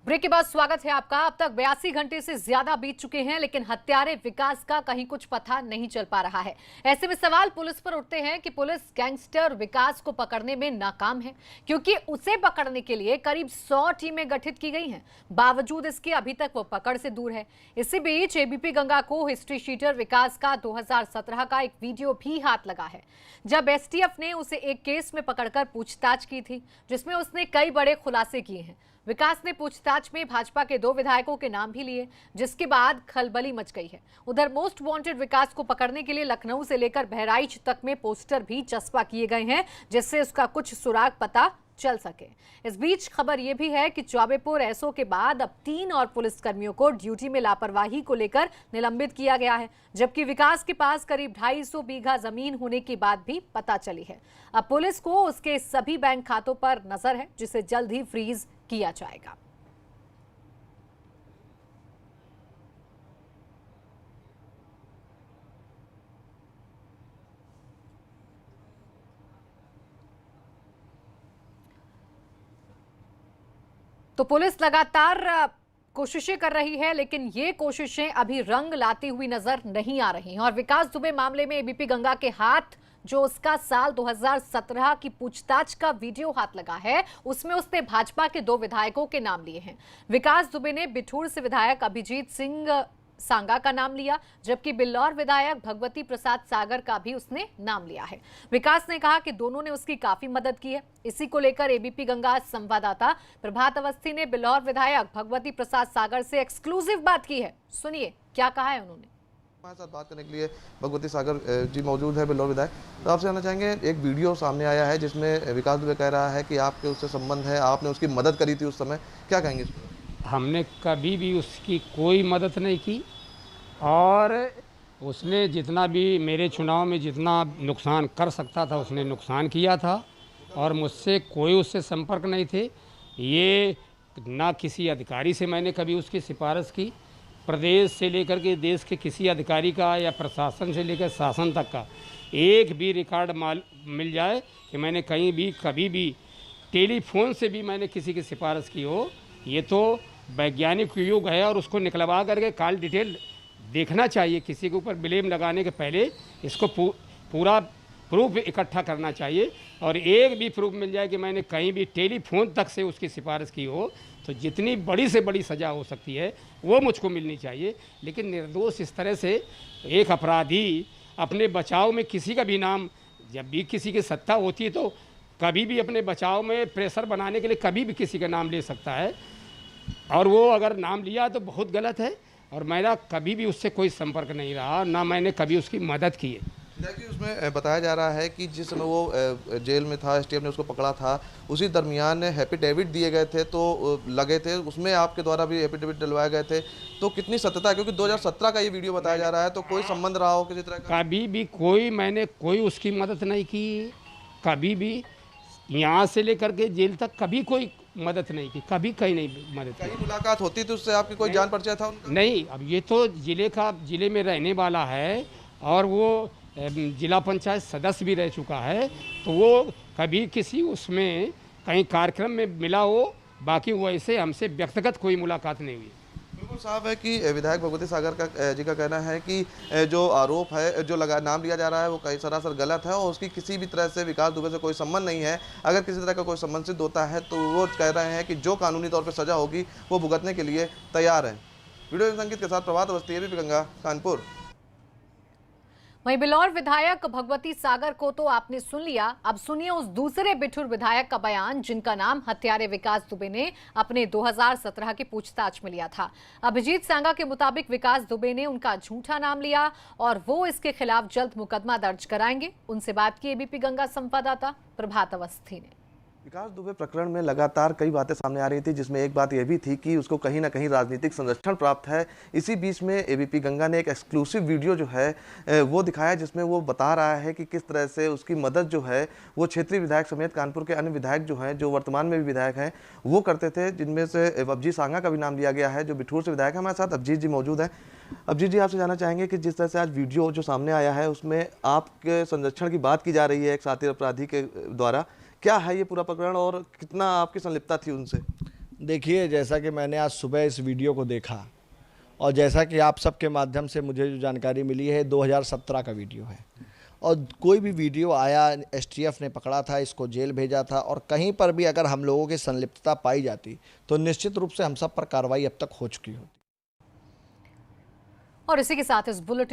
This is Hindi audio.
ब्रेक के बाद स्वागत है आपका। अब तक 82 घंटे से ज्यादा बीत चुके हैं, लेकिन हत्यारे विकास का कहीं कुछ पता नहीं चल पा रहा है। ऐसे में सवाल पुलिस पर उठते हैं कि पुलिस गैंगस्टर विकास को पकड़ने में नाकाम है, क्योंकि उसे पकड़ने के लिए करीब 100 टीमें गठित की गई हैं। बावजूद इसके अभी तक वो पकड़ से दूर है। इसी बीच एबीपी गंगा को हिस्ट्री शीटर विकास का 2017 का एक वीडियो भी हाथ लगा है, जब एसटीएफ ने उसे एक केस में पकड़कर पूछताछ की थी, जिसमें उसने कई बड़े खुलासे किए हैं। विकास ने पूछताछ में भाजपा के 2 विधायकों के नाम भी लिए, जिसके बाद खलबली मच गई है। उधर मोस्ट वांटेड विकास को पकड़ने के लिए लखनऊ से लेकर बहराइच तक में पोस्टर भी चस्पा किए गए हैं, जिससे उसका कुछ सुराग पता चल सके। इस बीच खबर यह भी है कि चौबेपुर एसओ के बाद अब 3 और पुलिसकर्मियों को ड्यूटी में लापरवाही को लेकर निलंबित किया गया है, जबकि विकास के पास करीब 250 बीघा जमीन होने की बात भी पता चली है। अब पुलिस को उसके सभी बैंक खातों पर नजर है, जिसे जल्द ही फ्रीज किया जाएगा। तो पुलिस लगातार कोशिशें कर रही है, लेकिन ये कोशिशें अभी रंग लाती हुई नजर नहीं आ रही हैं। और विकास दुबे मामले में एबीपी गंगा के हाथ जो उसका साल 2017 की पूछताछ का वीडियो हाथ लगा है, उसमें उसने भाजपा के 2 विधायकों के नाम लिए हैं। विकास दुबे ने बिठूर से विधायक अभिजीत सिंह सांगा का नाम लिया, जबकि बिल्लौर विधायक भगवती प्रसाद सागर का भी उसने नाम लिया है। विकास ने कहा कि दोनों ने उसकी काफी मदद की है। इसी को लेकर एबीपी गंगा संवाददाता प्रभात अवस्थी ने बिल्लौर विधायक भगवती प्रसाद सागर से एक्सक्लूसिव बात की है। सुनिए क्या कहा है उन्होंने। हमारे साथ बात करने के लिए भगवती सागर जी मौजूद है, बिल्लौर विधायक। तो आपसे जानना चाहेंगे, एक वीडियो सामने आया है जिसमें विकास दुबे कह रहा है कि आपके उससे संबंध है, आपने उसकी मदद करी थी उस समय, क्या कहेंगे इस पर? हमने कभी भी उसकी कोई मदद नहीं की, और उसने जितना भी मेरे चुनाव में जितना नुकसान कर सकता था उसने नुकसान किया था, और मुझसे कोई उससे संपर्क नहीं थे। ये ना किसी अधिकारी से मैंने कभी उसकी सिफारिश की, प्रदेश से लेकर के देश के किसी अधिकारी का या प्रशासन से लेकर शासन तक का एक भी रिकॉर्ड मिल जाए कि मैंने कहीं भी कभी भी टेलीफोन से भी मैंने किसी की सिफारिश की हो। ये तो वैज्ञानिक युग है, और उसको निकलवा करके कॉल डिटेल देखना चाहिए। किसी के ऊपर ब्लेम लगाने के पहले इसको पूरा प्रूफ इकट्ठा करना चाहिए, और एक भी प्रूफ मिल जाए कि मैंने कहीं भी टेलीफोन तक से उसकी सिफारिश की हो, तो जितनी बड़ी से बड़ी सज़ा हो सकती है वो मुझको मिलनी चाहिए। लेकिन निर्दोष इस तरह से एक अपराधी अपने बचाव में किसी का भी नाम, जब भी किसी की सत्ता होती है तो कभी भी अपने बचाव में प्रेशर बनाने के लिए कभी भी किसी का नाम ले सकता है, और वो अगर नाम लिया तो बहुत गलत है। और मेरा कभी भी उससे कोई संपर्क नहीं रहा, ना मैंने कभी उसकी मदद की है। देखिए, उसमें बताया जा रहा है कि जिस समय वो जेल में था, एसटीएफ ने उसको पकड़ा था, उसी दरमियान एफिडेविट दिए गए थे, तो लगे थे उसमें आपके द्वारा भी एफिडेविट डलवाए गए थे। तो कितनी सत्यता है, क्योंकि 2017 का ये वीडियो बताया जा रहा है, तो कोई संबंध रहा हो किसी तरह का? कभी भी मैंने कोई उसकी मदद नहीं की, कभी भी यहाँ से लेकर के जेल तक कभी कोई मदद नहीं की, कभी कहीं नहीं मदद की। कहीं मुलाकात होती तो उससे आपकी कोई जान परिचय था उनका? नहीं, अब ये तो जिले में रहने वाला है, और वो जिला पंचायत सदस्य भी रह चुका है, तो वो कभी किसी उसमें कहीं कार्यक्रम में मिला हो, बाकी वैसे हमसे व्यक्तिगत कोई मुलाकात नहीं हुई। बिल्कुल साफ है कि विधायक भगवती सागर का जी का कहना है कि जो आरोप है, जो नाम लिया जा रहा है, वो कहीं सरासर गलत है, और उसकी किसी भी तरह से विकास दुबे से कोई संबंध नहीं है। अगर किसी तरह का कोई संबंध सिद्ध होता है तो वो कह रहे हैं कि जो कानूनी तौर पर सजा होगी वो भुगतने के लिए तैयार है। वीडियो संगीत के साथ प्रभात अवस्थी, एबीपी गंगा, कानपुर। वहीं बिल्लौर विधायक भगवती सागर को तो आपने सुन लिया, अब सुनिए उस दूसरे बिठूर विधायक का बयान, जिनका नाम हत्यारे विकास दुबे ने अपने 2017 की पूछताछ में लिया था। अभिजीत सांगा के मुताबिक विकास दुबे ने उनका झूठा नाम लिया, और वो इसके खिलाफ जल्द मुकदमा दर्ज कराएंगे। उनसे बात की एबीपी गंगा संवाददाता प्रभात अवस्थी ने। विकास दुबे प्रकरण में लगातार कई बातें सामने आ रही थी, जिसमें एक बात यह भी थी कि उसको कहीं ना कहीं राजनीतिक संरक्षण प्राप्त है। इसी बीच में एबीपी गंगा ने एक एक्सक्लूसिव वीडियो जो है वो दिखाया, जिसमें वो बता रहा है कि किस तरह से उसकी मदद जो है वो क्षेत्रीय विधायक समेत कानपुर के अन्य विधायक जो हैं, जो वर्तमान में भी विधायक हैं, वो करते थे, जिनमें से अभिजीत सांगा का भी नाम लिया गया है, जो बिठूर से विधायक है। हमारे साथ अभिजीत जी मौजूद हैं। अभिजीत जी, आपसे जानना चाहेंगे कि जिस तरह से आज वीडियो जो सामने आया है उसमें आपके संरक्षण की बात की जा रही है एक साथी अपराधी के द्वारा, क्या है ये पूरा प्रकरण और कितना आपकी संलिप्तता थी उनसे? देखिए, जैसा कि मैंने आज सुबह इस वीडियो को देखा और जैसा कि आप सबके माध्यम से मुझे जो जानकारी मिली है 2017 का वीडियो है और कोई भी वीडियो आया एसटीएफ ने पकड़ा था, इसको जेल भेजा था और कहीं पर भी अगर हम लोगों की संलिप्तता पाई जाती तो निश्चित रूप से हम सब पर कार्रवाई अब तक हो चुकी होती। और इसी के साथ इस बुलेटिन